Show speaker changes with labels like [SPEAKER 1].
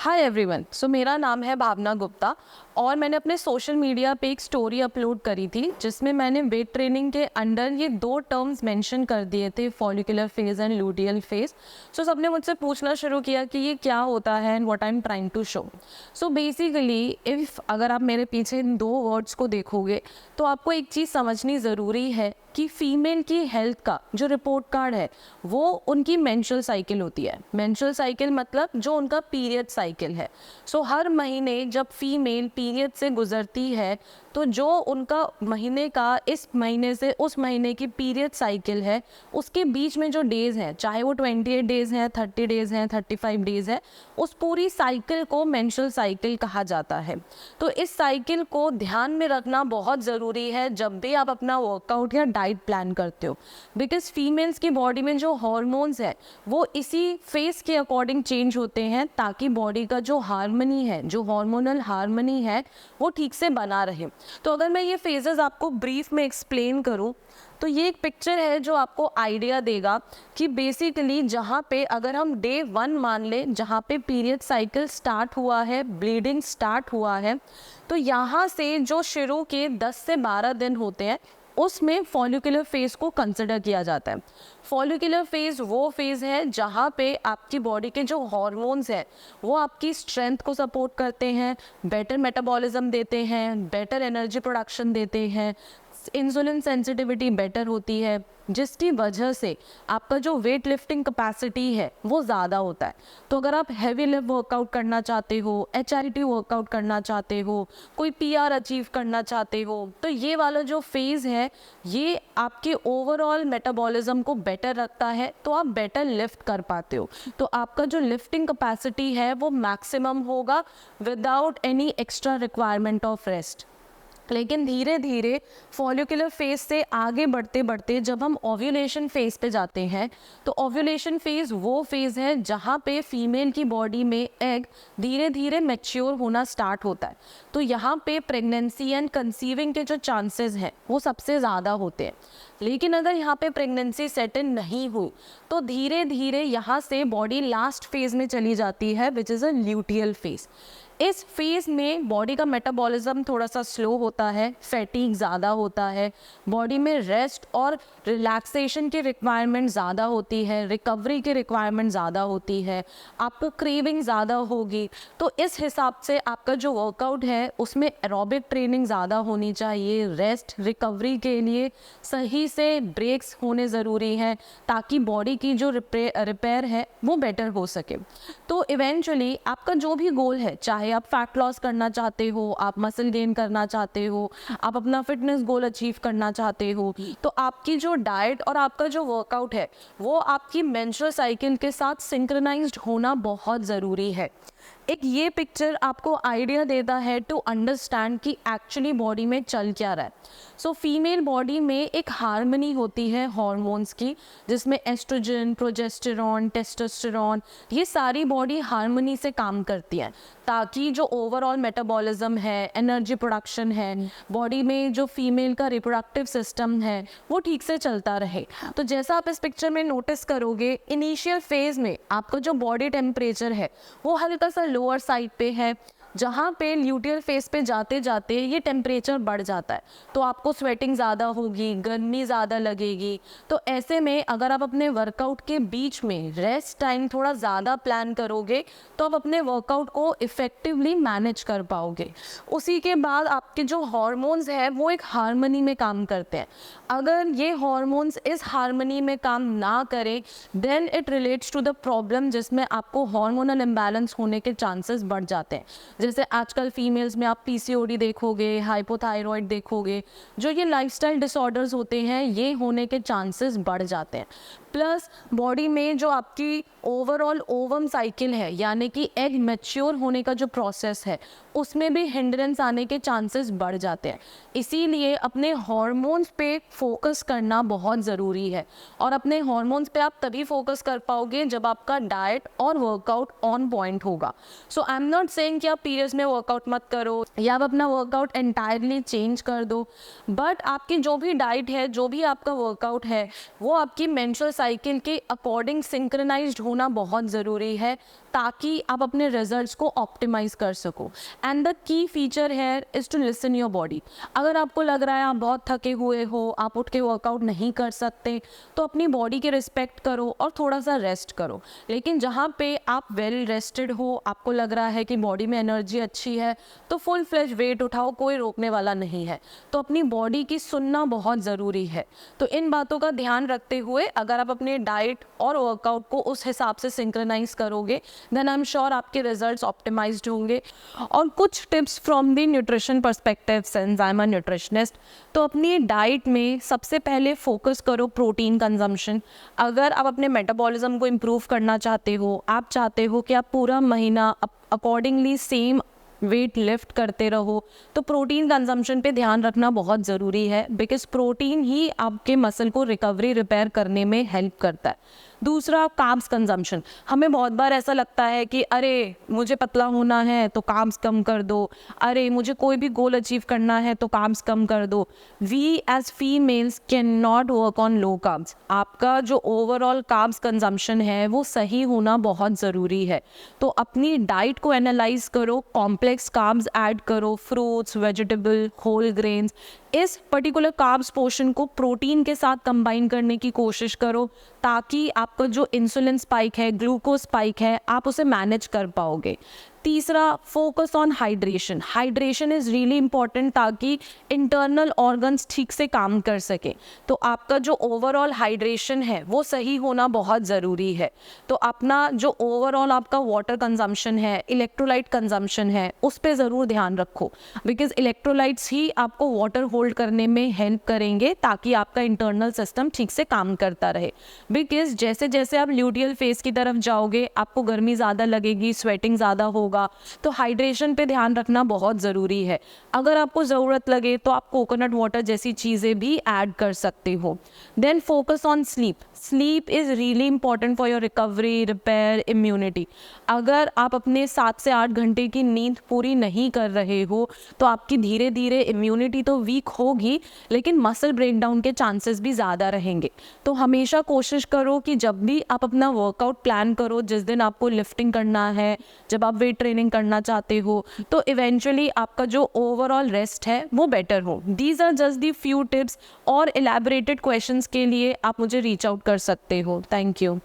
[SPEAKER 1] Hi everyone. मेरा नाम है भावना गुप्ता और मैंने अपने सोशल मीडिया पे एक स्टोरी अपलोड करी थी जिसमें मैंने वेट ट्रेनिंग के अंडर ये दो टर्म्स मेंशन कर दिए थे, follicular phase and luteal phase. सबने मुझसे पूछना शुरू किया कि ये क्या होता है and what I am trying to show. Basically if अगर आप मेरे पीछे इन दो वर्ड्स को देखोगे तो आपको एक चीज़ समझनी ज़रूरी है कि फीमेल की हेल्थ का जो रिपोर्ट कार्ड है वो उनकी मेंस्ट्रुअल साइकिल होती है। मेंस्ट्रुअल साइकिल मतलब जो उनका पीरियड साइकिल है। हर महीने जब फीमेल पीरियड से गुजरती है तो जो उनका महीने का इस महीने से उस महीने की पीरियड साइकिल है उसके बीच में जो डेज़ हैं, चाहे वो 28 डेज़ हैं, 30 डेज़ हैं, 35 डेज़ है, उस पूरी साइकिल को मेंस्ट्रुअल साइकिल कहा जाता है। तो इस साइकिल को ध्यान में रखना बहुत ज़रूरी है जब भी आप अपना वर्कआउट या डाइट प्लान करते हो, बिकॉज फीमेल्स की बॉडी में जो हॉर्मोन्स है वो इसी फेस के अकॉर्डिंग चेंज होते हैं ताकि बॉडी का जो हार्मनी है, जो हार्मोनल हार्मनी है, वो ठीक से बना रहे। तो अगर मैं ये फेजेस आपको ब्रीफ में एक्सप्लेन करूं तो ये एक पिक्चर है जो आपको आइडिया देगा कि बेसिकली जहाँ पे अगर हम डे 1 मान लें, जहाँ पे पीरियड साइकिल स्टार्ट हुआ है, ब्लीडिंग स्टार्ट हुआ है, तो यहाँ से जो शुरू के 10 से 12 दिन होते हैं उसमें फॉलिकुलर फेज को कंसिडर किया जाता है। फॉलिकुलर फेज वो फेज है जहाँ पे आपकी बॉडी के जो हॉर्मोन्स हैं वो आपकी स्ट्रेंथ को सपोर्ट करते हैं, बेटर मेटाबॉलिज्म देते हैं, बेटर एनर्जी प्रोडक्शन देते हैं, इंसुलिन सेंसिटिविटी बेटर होती है, जिसकी वजह से आपका जो वेट लिफ्टिंग कैपेसिटी है वो ज़्यादा होता है। तो अगर आप हैवी लिफ्ट वर्कआउट करना चाहते हो, HIIT वर्कआउट करना चाहते हो, कोई PR अचीव करना चाहते हो, तो ये वाला जो फेज़ है ये आपके ओवरऑल मेटाबॉलिज्म को बेटर रखता है, तो आप बेटर लिफ्ट कर पाते हो। तो आपका जो लिफ्टिंग कैपेसिटी है वो मैक्सिमम होगा without any extra requirement of rest. लेकिन धीरे धीरे फॉलिकुलर फेज से आगे बढ़ते बढ़ते जब हम ओव्यूलेशन फेज पे जाते हैं तो ओव्यूलेशन फेज वो फेज है जहाँ पे फीमेल की बॉडी में एग धीरे धीरे मैच्योर होना स्टार्ट होता है। तो यहाँ पे प्रेगनेंसी एंड कंसीविंग के जो चांसेस हैं वो सबसे ज़्यादा होते हैं। लेकिन अगर यहाँ पे प्रेगनेंसी सेट इन नहीं हुई तो धीरे धीरे यहाँ से बॉडी लास्ट फेज में चली जाती है, which is a luteal phase. इस फेज़ में बॉडी का मेटाबॉलिज्म थोड़ा सा स्लो होता है, फैटीग ज़्यादा होता है, बॉडी में रेस्ट और रिलैक्सेशन की रिक्वायरमेंट ज़्यादा होती है, रिकवरी की रिक्वायरमेंट ज़्यादा होती है, आपको क्रेविंग ज़्यादा होगी। तो इस हिसाब से आपका जो वर्कआउट है उसमें एरोबिक ट्रेनिंग ज़्यादा होनी चाहिए, रेस्ट रिकवरी के लिए सही से ब्रेक्स होने ज़रूरी हैं ताकि बॉडी की जो रिपेयर है वो बेटर हो सके। तो इवेंचुअली आपका जो भी गोल है, चाहे आप फैट लॉस करना चाहते हो, आप मसल गेन करना चाहते हो, आप अपना फिटनेस गोल अचीव करना चाहते हो, तो आपकी जो डाइट और आपका जो वर्कआउट है वो आपकी मेंस्ट्रुअल साइकिल के साथ सिंक्रोनाइज्ड होना बहुत ज़रूरी है। एक ये पिक्चर आपको आइडिया देता है टू अंडरस्टैंड कि एक्चुअली बॉडी में चल क्या रहा है। फीमेल बॉडी में एक हार्मनी होती है हॉर्मोन्स की, जिसमें एस्ट्रोजन, प्रोजेस्टेरॉन, टेस्टोस्टेरॉन, ये सारी बॉडी हार्मनी से काम करती है ताकि जो ओवरऑल मेटाबॉलिज्म है, एनर्जी प्रोडक्शन है, बॉडी में जो फीमेल का रिप्रोडक्टिव सिस्टम है वो ठीक से चलता रहे। तो जैसा आप इस पिक्चर में नोटिस करोगे, इनिशियल फेज में आपका जो बॉडी टेम्परेचर है वो हल्का सा लोअर साइड पे है, जहाँ पे ल्यूटियल फेस पे जाते जाते ये टेम्परेचर बढ़ जाता है तो आपको स्वेटिंग ज़्यादा होगी, गर्मी ज़्यादा लगेगी। तो ऐसे में अगर आप अपने वर्कआउट के बीच में रेस्ट टाइम थोड़ा ज़्यादा प्लान करोगे तो आप अपने वर्कआउट को इफ़ेक्टिवली मैनेज कर पाओगे। उसी के बाद आपके जो हॉर्मोन्स हैं वो एक हार्मनी में काम करते हैं। अगर ये हॉर्मोन्स इस हार्मनी में काम ना करें then it relates to the problem जिसमें आपको हार्मोनल इम्बैलेंस होने के चांसेस बढ़ जाते हैं। जैसे आजकल फीमेल्स में आप PCOD देखोगे, हाइपोथायरॉयड देखोगे, जो ये लाइफस्टाइल डिसऑर्डर्स होते हैं ये होने के चांसेस बढ़ जाते हैं। प्लस बॉडी में जो आपकी ओवरऑल ओवम साइकिल है, यानी कि एग मैच्योर होने का जो प्रोसेस है, उसमें भी हिंड्रेंस आने के चांसेस बढ़ जाते हैं। इसीलिए अपने हॉर्मोन्स पे फोकस करना बहुत ज़रूरी है और अपने हॉर्मोन्स पे आप तभी फोकस कर पाओगे जब आपका डाइट और वर्कआउट ऑन पॉइंट होगा। आई एम नॉट सेइंग कि आप पीरियड्स में वर्कआउट मत करो या आप अपना वर्कआउट एंटायरली चेंज कर दो, बट आपकी जो भी डाइट है, जो भी आपका वर्कआउट है, वो आपकी मेंस्ट्रुअल साइकिल के अकॉर्डिंग सिंक्रोनाइज्ड होना बहुत ज़रूरी है ताकि आप अपने रिजल्ट्स को ऑप्टिमाइज़ कर सको। एंड द की फीचर है is to listen your body. अगर आपको लग रहा है आप बहुत थके हुए हो, आप उठ के वर्कआउट नहीं कर सकते, तो अपनी बॉडी के रिस्पेक्ट करो और थोड़ा सा रेस्ट करो। लेकिन जहाँ पे आप वेल रेस्टेड हो, आपको लग रहा है कि बॉडी में एनर्जी अच्छी है, तो फुल फ्लेज वेट उठाओ, कोई रोकने वाला नहीं है। तो अपनी बॉडी की सुनना बहुत ज़रूरी है। तो इन बातों का ध्यान रखते हुए अगर आप अपने डाइट और वर्कआउट को उस हिसाब से सिंक्रोनाइज करोगे, देन आई एम श्योर आपके रिजल्ट्स ऑप्टिमाइज्ड होंगे। और कुछ tips from the nutrition perspective, since I am a nutritionist, तो अपनी डाइट में सबसे पहले फोकस करो प्रोटीन कंजम्पशन। अगर आप अपने मेटाबॉलिज्म को इम्प्रूव करना चाहते हो, आप चाहते हो कि आप पूरा महीना अकॉर्डिंगली सेम वेट लिफ्ट करते रहो, तो प्रोटीन कंजम्पशन पे ध्यान रखना बहुत ज़रूरी है, बिकॉज प्रोटीन ही आपके मसल को रिकवरी रिपेयर करने में हेल्प करता है। दूसरा, कार्ब्स कंजम्पशन। हमें बहुत बार ऐसा लगता है कि अरे मुझे पतला होना है तो कार्ब्स कम कर दो, अरे मुझे कोई भी गोल अचीव करना है तो कार्ब्स कम कर दो। We as females can not work on low carbs. आपका जो ओवरऑल कार्ब्स कंजम्पशन है वो सही होना बहुत ज़रूरी है। तो अपनी डाइट को एनालाइज करो, कॉम्प्लेक्स कार्ब्स ऐड करो, फ्रूट्स, वेजिटेबल, होल ग्रेन्स। इस पर्टिकुलर कार्ब्स पोर्शन को प्रोटीन के साथ कंबाइन करने की कोशिश करो, ताकि आपका जो इंसुलिन स्पाइक है, ग्लूकोज स्पाइक है, आप उसे मैनेज कर पाओगे। तीसरा, focus on hydration. Hydration is really important, ताकि इंटरनल ऑर्गन्स ठीक से काम कर सके। तो आपका जो ओवरऑल हाइड्रेशन है वो सही होना बहुत ज़रूरी है। तो अपना जो ओवरऑल आपका वाटर कंजम्पशन है, इलेक्ट्रोलाइट कंजम्पशन है, उस पर ज़रूर ध्यान रखो, बिकॉज इलेक्ट्रोलाइट्स ही आपको वाटर होल्ड करने में हेल्प करेंगे, ताकि आपका इंटरनल सिस्टम ठीक से काम करता रहे। बिकॉज जैसे जैसे आप ल्यूटियल फेज की तरफ जाओगे, आपको गर्मी ज़्यादा लगेगी, स्वेटिंग ज़्यादा होगा, तो हाइड्रेशन पे ध्यान रखना बहुत ज़रूरी है। अगर आपको ज़रूरत लगे तो आप कोकोनट वाटर जैसी चीज़ें भी ऐड कर सकते हो। Then focus on sleep. Sleep is really important for your recovery, repair, immunity. अगर आप अपने 7 से 8 घंटे की नींद पूरी नहीं कर रहे हो, तो आपकी धीरे धीरे इम्यूनिटी तो वीक होगी, लेकिन मसल ब्रेकडाउन के चांसेस भी ज़्यादा रहेंगे। तो हमेशा कोशिश करो कि जब भी आप अपना वर्कआउट प्लान करो, जिस दिन आपको लिफ्टिंग करना है, जब आप वेट ट्रेनिंग करना चाहते हो, तो इवेंचुअली आपका जो ओवरऑल रेस्ट है वो बेटर हो। These are just the few tips, और इलैबोरेटेड क्वेश्चंस के लिए आप मुझे रीच आउट कर सकते हो। Thank you.